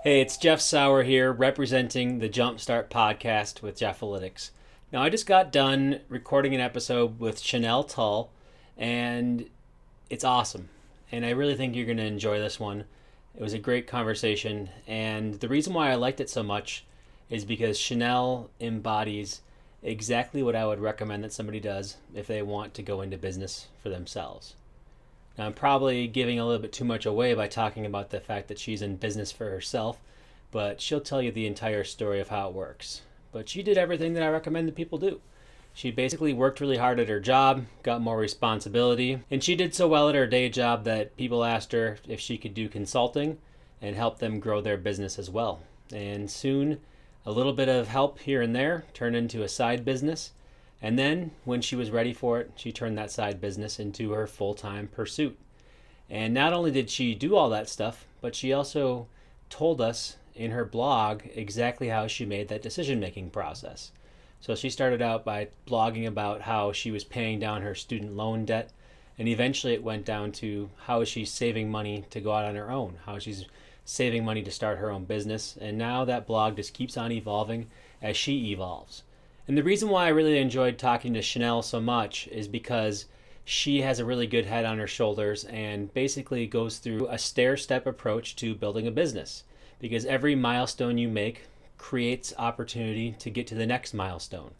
Hey, it's Jeff Sauer here, representing the Jumpstart Podcast with Jeffalytics. Now, I just got done recording an episode with Chenell Tull, and it's awesome. And I really think you're going to enjoy this one. It was a great conversation, and the reason why I liked it so much is because Chenell embodies exactly what I would recommend that somebody does if they want to go into business for themselves. Now, I'm probably giving a little bit too much away by talking about the fact that she's in business for herself, but she'll tell you the entire story of how it works. But she did everything that I recommend that people do. She basically worked really hard at her job, got more responsibility, and she did so well at her day job that people asked her if she could do consulting and help them grow their business as well. And soon, a little bit of help here and there turned into a side business. And then, when she was ready for it, she turned that side business into her full-time pursuit. And not only did she do all that stuff, but she also told us in her blog exactly how she made that decision-making process. So she started out by blogging about how she was paying down her student loan debt, and eventually it went down to how she's saving money to go out on her own, how she's saving money to start her own business, and now that blog just keeps on evolving as she evolves. And the reason why I really enjoyed talking to Chenell so much is because she has a really good head on her shoulders and basically goes through a stair-step approach to building a business. Because every milestone you make creates opportunity to get to the next milestone.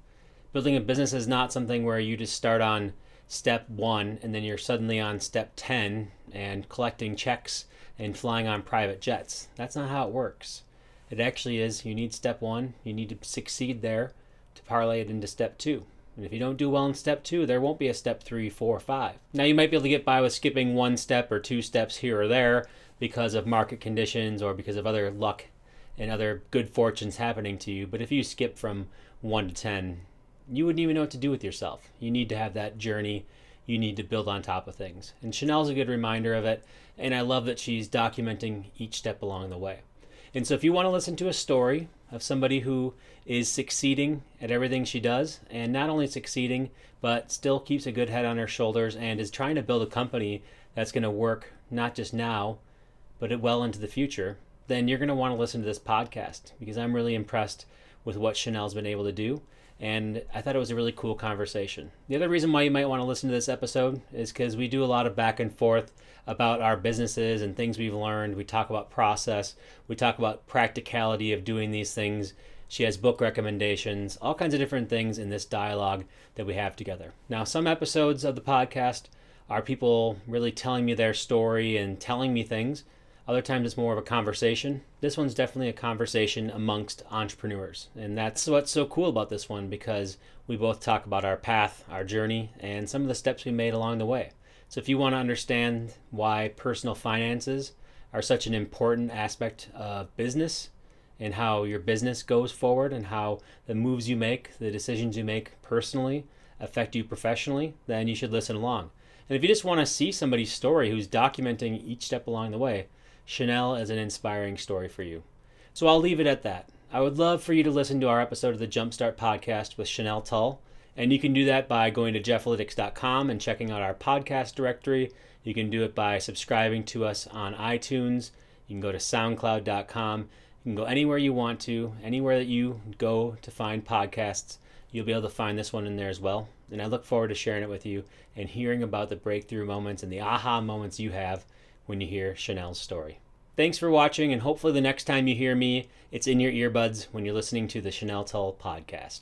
Building a business is not something where you just start on step 1 and then you're suddenly on step 10 and collecting checks and flying on private jets. That's not how it works. It actually is, you need step 1, you need to succeed there to parlay it into step 2. And if you don't do well in step 2, there won't be a step 3, 4, 5. Now you might be able to get by with skipping 1 step or 2 steps here or there because of market conditions or because of other luck and other good fortunes happening to you. But if you skip from 1 to 10, you wouldn't even know what to do with yourself. You need to have that journey. You need to build on top of things. And Chenell's a good reminder of it. And I love that she's documenting each step along the way. And so if you want to listen to a story of somebody who is succeeding at everything she does, and not only succeeding, but still keeps a good head on her shoulders and is trying to build a company that's going to work not just now, but well into the future, then you're going to want to listen to this podcast because I'm really impressed with what Chenell's been able to do. And I thought it was a really cool conversation. The other reason why you might want to listen to this episode is because we do a lot of back and forth about our businesses and things we've learned. We talk about process. We talk about practicality of doing these things. She has book recommendations, all kinds of different things in this dialogue that we have together. Now, some episodes of the podcast are people really telling me their story and telling me things. Other times it's more of a conversation. This one's definitely a conversation amongst entrepreneurs. And that's what's so cool about this one because we both talk about our path, our journey, and some of the steps we made along the way. So if you want to understand why personal finances are such an important aspect of business and how your business goes forward and how the moves you make, the decisions you make personally affect you professionally, then you should listen along. And if you just want to see somebody's story who's documenting each step along the way, Chenell is an inspiring story for you. So I'll leave it at that. I would love for you to listen to our episode of the Jumpstart Podcast with Chenell Tull. And you can do that by going to jeffalytics.com and checking out our podcast directory. You can do it by subscribing to us on iTunes. You can go to soundcloud.com. You can go anywhere you want to, anywhere that you go to find podcasts. You'll be able to find this one in there as well. And I look forward to sharing it with you and hearing about the breakthrough moments and the aha moments you have when you hear Chenell's story. Thanks for watching, and hopefully the next time you hear me, it's in your earbuds when you're listening to the Chenell Tull podcast.